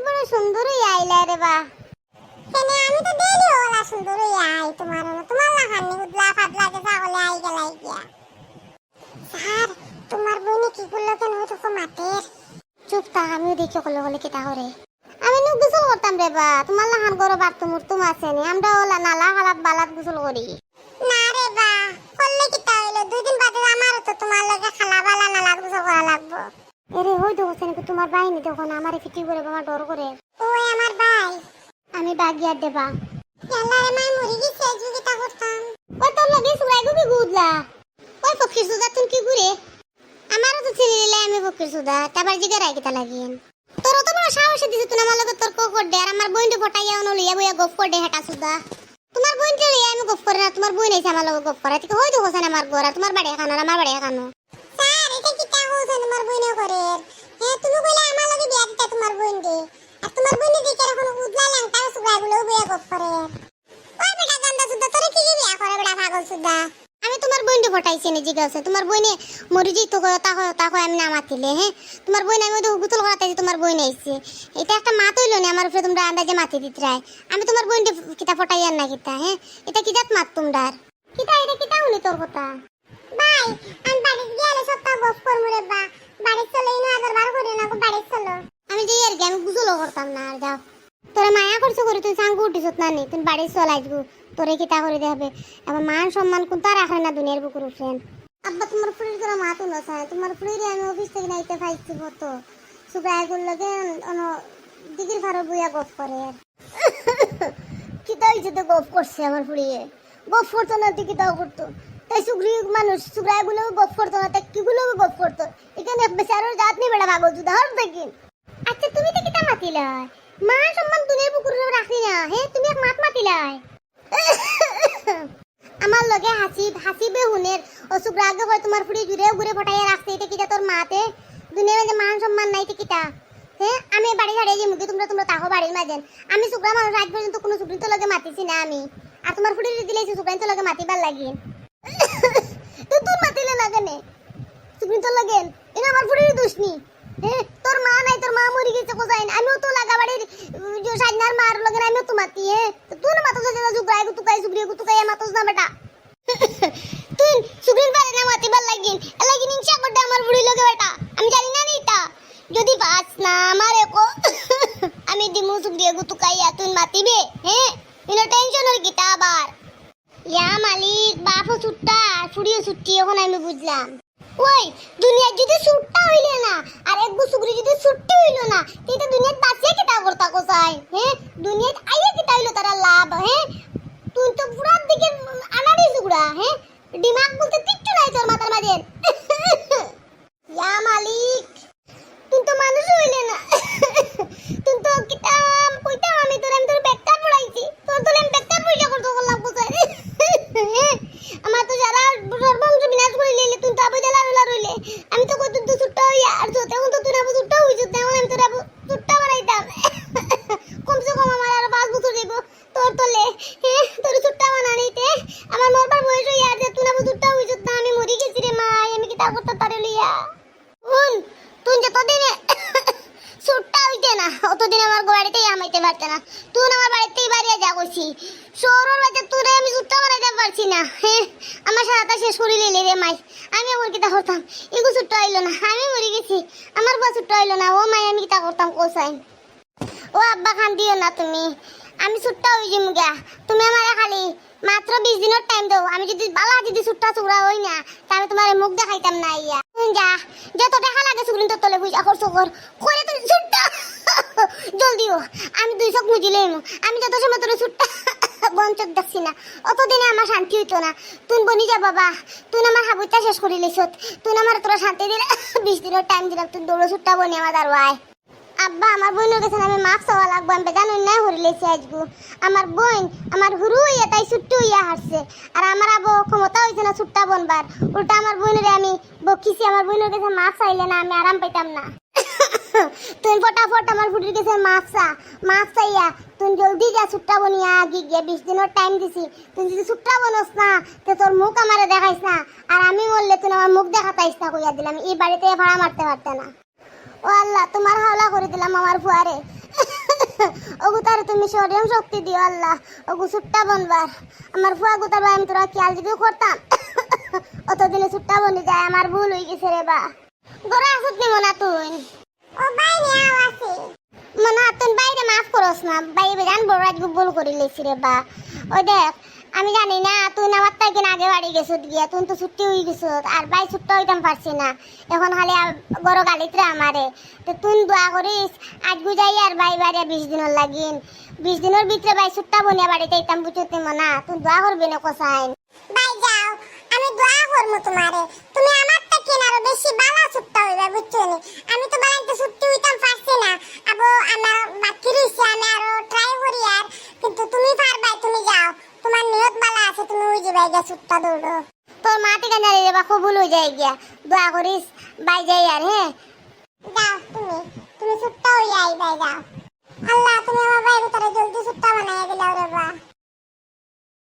বড় সুন্দরই আইলা রে বা কেনে আমি তো ডেইলি ওলা সুন্দরই আই তোমার লাখানি উদলা ফাদলা কে ছাগলে আই গেলাই গিয়া স্যার তোমার বইনে কি করলো কেন হইতো কো মাতের চুপ থাক আমিও দেখি কলে কি তা করে আমি নু গোসল করতাম রে বা তোমার লাখান গরো বাথরুম আছে নি আমরা ওলা নালা হালাত বালাত গোসল করি না রে বা করলে কি তা হইলো দুই দিন বাদে আমার তো তোমার লগে খালা বালা নালা গোসল করা লাগবো এরে হই তো হোসেন কি তোমার ভাই নি তখন আমারে ফিটি করে আমার ডর করে ওই আমার ভাই আমি বাগিয়া দেবা আল্লাহ রে মাই মরি গেছে জুগিতা করতাম ওই তোর লগে সুরাই গুবি গুদলা ওই ফকির সুদা তুমি কি ঘুরে আমারও তো চিনি দিলে আমি ফকির সুদা তারপর জিগে রাই কিতা লাগিন তোর তো বড় সাহস দিছে তুই আমার লগে তর্ক কর দে আর আমার বইনটা ফটাইয়া অন লইয়া বইয়া গপ করে হেটা সুদা তোমার বইনটা লইয়া আমি গপ করে না তোমার বই নাইছে আমার লগে গপ করে ঠিক হই তো হোসেন আমার গোরা তোমার বাড়ি খানো আমার বাড়ি খানো স্যার এটা কি তা হোসেন তোমার বইনে করে হ্যাঁ তুমি কইলে আমার লগে বিয়া দিতা তোমার বইন দে আর তোমার বইনে দিকে এখন উদলা লাংটা সুগাগুলো বইয়া গপ করে ওই বেটা গান্ডা সুদা তোরে কি বিয়া করে বেটা পাগল সুদা আমি তোমার বইনটা ফটাইছি নি জিগাছে তোমার বইনে মরি যাইতো তা হয় আমি না মাতিলে হ্যাঁ তোমার বইন আমি তো গুতল করাতে তোমার বইন আইছে এটা একটা মাত হইলো না আমার উপরে তোমরা আন্দাজে মাতি দিতরাই আমি তোমার বইনটা কিতা ফটাই আর না কিতা হ্যাঁ এটা কি জাত মাত তোমরার কিতা এটা কিতা উনি তোর কথা ভাই আমি বাড়ি গেলে সপ্তাহ গপ করমু রে বা বাড়ি চলে ইনো আদার বার করে না বাড়ি চলো আমি যাই আর কি আমি গুজলও করতাম না আর যাও তোরা মায়া করছো করে তুই সাঙ্গু উঠিছত না নি তুই বাড়ি চল আসবো তোরে কিতা করে দেবে আমার মান সম্মান কোনটা রাখে না দুনিয়ার বুকুর ফ্রেন্ড আব্বা তোমার ফুড়ির করে মাতো না চায় তোমার ফুড়িরে আমি অফিস থেকে নাইতে পাইছি কত সুগায় গুলো লাগে দিগির ভাড়া বইয়া গপ করে কিতা হইছে তো গপ করছে আমার ফুড়িয়ে গপ করতো না তুই কিতাও করতো তাই সুগ্রি মানুষ সুগ্রায় গুলো গপ করতো না তাই কিগুলো গপ করতো এখানে বেচারোর জাত নেই বেড়া পাগল জুদা হর দেখি আচ্ছা তুমি তো কিতা মাতিলাই মান সম্মান দুনিয়ার বুকুর রাখলি না হ্যাঁ তুমি এক মাত মাতিলাই আমার লগে হাসিবে হুনের অসুগ্রা আগে হয় তোমার ফুড়ি জুড়ে ঘুরে ফটাইয়া রাখছে এটা কিটা তোর মাতে দুনিয়ার মাঝে মান সম্মান নাই তো কিটা হ্যাঁ আমি বাড়ি ছাড়িয়ে যে মুখে তোমরা তাহো বাড়ির মাঝেন আমি সুগ্রা মানুষ আজ পর্যন্ত কোনো সুগ্রিন তো লগে মাতিছি না আমি আর তোমার ফুড়ি দিলেছি সুগ্রিন তো লগে মাতিবার লাগিন তো তোর মাতিলে না কেন সুগ্রিন তো লাগেন এটা আমার ফুড়ির দোষ নি হ্যাঁ তোর মা নাই তোর মা মরি গেছে কোথায় আমিও তো লাগা বাড়ির সাজনার মার লগে আমিও তো মাতি হ্যাঁ তুই না মাতো যা জুগরাই গুতুকাই সুগ্রি গুতুকাই মাতোস না বেটা তুই সুগ্রিন পারে না মাতিবার লাগিন লাগিন ইনশা করতে আমার বুড়ি লগে বেটা আমি জানি না নিতা যদি বাস না আমারে কো আমি দিমু সুগ্রি গুতুকাই তুই মাতিবে হ্যাঁ ইনো টেনশন হই কিতা আবার ইয়া মালিক বাপও ছুট্টা ফুড়িও ছুট্টি এখন আমি বুঝলাম ওই দুনিয়া যদি ছুট্টা হইলে না আর এক সুগ্রি যদি ছুট্টি হইলো না তুই দুনিয়াত বাঁচিয়ে কিতা করতা কোসাই হ্যাঁ দুনিয়াত আইয়া কিতা হইলো তারা লাভ হ্যাঁ তুই তো পুরা দিকে আনাড়ি সুগড়া হ্যাঁ দিমাগ বলতে কিচ্ছু নাই তোর মাথার মাঝে ইয়া মালিক তুই তো মানুষ হইলে না তুই তো কিতা কইতাম আমি তোর বেকার পড়াইছি তোর তো আমি বেকার পয়সা করতে বললাম কোসাই আমার তো যারা সর্বংশ বিনাশ করে নিলে তুই তো আবুদা লারুলা রইলে আমি তো কই তুই তো ছুট্টা হইয়া আর তো তখন তো তুই না ছুট্টা হইছিস তেমন আমি তোর ছুট্টা বানাইতাম কমসে কম আমার আর 5 বছর যাইব তোর তলে হ্যাঁ তোর ছুট্টা বানাইতে আমার মরবার বয়স হইয়া আর তুই না ছুট্টা হইছিস না আমি মরি গেছি রে মা আমি কি তা করতে পারি লইয়া তুই যতদিনে ছুট্টা হইতে না অতদিন আমার বাড়িতেই আমাইতে পারতে না তুই আমার বাড়িতেই বাড়িয়ে যা কইছি শহরের বাড়িতে তোরে আমি ছুট্টা বানাইতে পারছি না হ্যাঁ আমার সারাটা শেষ করে লিলে রে মাই আমি আমার কিতা করতাম এগু ছুট্টা হইলো না আমি মরে গেছি আমার বা ছুট্টা হইলো না ও মাই আমি কিতা করতাম কোসাই ও আব্বা খান দিও না তুমি আমি ছুট্টা হই যাম গা তুমি আমারে খালি মাত্র 20 দিনের টাইম দাও আমি যদি বালা যদি ছুট্টা চুরা হই না তাহলে তোমার মুখ দেখাইতাম না ইয়া যা যত টাকা লাগে সুগ্রিন তো তলে বুঝা করছো করে তুমি ছুট্টা জলদিও আমি 2 চোখ মুজিলেম আমি যত সময় তোর ছুট্টা বঞ্চক দেখছি না অতদিনে আমার শান্তি হইতো না তুই বনি যা বাবা তুই আমার হাবুইটা শেষ করে লিছত তুই আমার তোরা শান্তি দিলে 20 দিনের টাইম দিলাম তুই দৌড়ো ছুট্টা বনি আমার আর ওয়াই আব্বা আমার বোনের কাছে আমি মাফ চাওয়া লাগবো আমি বেজান অন্যায় হরিলেছি আজগু আমার বোন আমার হুরু হইয়া তাই ছুট্টি হইয়া হারছে আর আমার আবো ক্ষমতা হইছে না ছুট্টা বনবার উল্টা আমার বোনের আমি বকিছি আমার বোনের কাছে মাফ চাইলে না আমি আরাম পাইতাম না তুই ফটাফট আমার বুড়ির কাছে মাফ চাইয়া তুই জলদি যা ছুট্টা বনিয়া আগে গিয়ে 20 দিনের টাইম দিছি তুই যদি ছুট্টা বনস না তো তোর মুখ আমারে দেখাইস না আর আমি বললে তুই আমার মুখ দেখাতাইস না কইয়া দিলাম এই বাড়িতে ভাড়া মারতে পারতে না ও আল্লাহ তোমার হাওলা করে দিলাম আমার ফুয়ারে অগুতার তুমি শরীর শক্তি দিও আল্লাহ অগু সুট্টা বনবার আমার ফুয়া গুতার ভাই আমি তোরা খেয়াল যদি করতাম অতদিনে সুট্টা বনি যায় আমার ভুল হয়ে গেছে রে বা গড়া আসত নি মনা তুই ও ভাই নিয়াও আছে মনা তুই বাইরে মাফ করস না বাইরে জান বড় আজকে ভুল করে লেছি রে বা ওই দেখ আমি জানি না তুই আমার তাই কিনা আগে বাড়ি গেছো গিয়া তুই তো ছুটি হয়ে গেছো আর ভাই ছুট্টা হইতাম পারছি না এখন খালি বড় গালিতে আমারে তো তুই দোয়া করিস আজ বুঝাই আর ভাই বাড়ি 20 দিনের লাগিন 20 দিনের ভিতরে ভাই ছুট্টা বনিয়া বাড়িতে আইতাম বুঝতে মনা তুই দোয়া করবি না কোসাইন ভাই যাও আমি দোয়া করবো তোমারে তুমি আমার থেকে আরো বেশি বালা ছুট্টা হইবা বুঝছো নি আমি তো বালাইতে ছুটি হইতাম পারছি না আবো আমার বাকি রইছে আমি আরো ট্রাই করি আর কিন্তু তুমি পারবাই তুমি যাও তোমার নিয়ত বালা আছে তুমি ওই যে বাইগা ছুট্টা দৌড়ো তোর মা থেকে জানি রে বা খুব ভুল হয়ে যায় গিয়া দোয়া করিস বাই যাই আর হ্যাঁ যাও তুমি ছুট্টা হইয়া আইবা যাও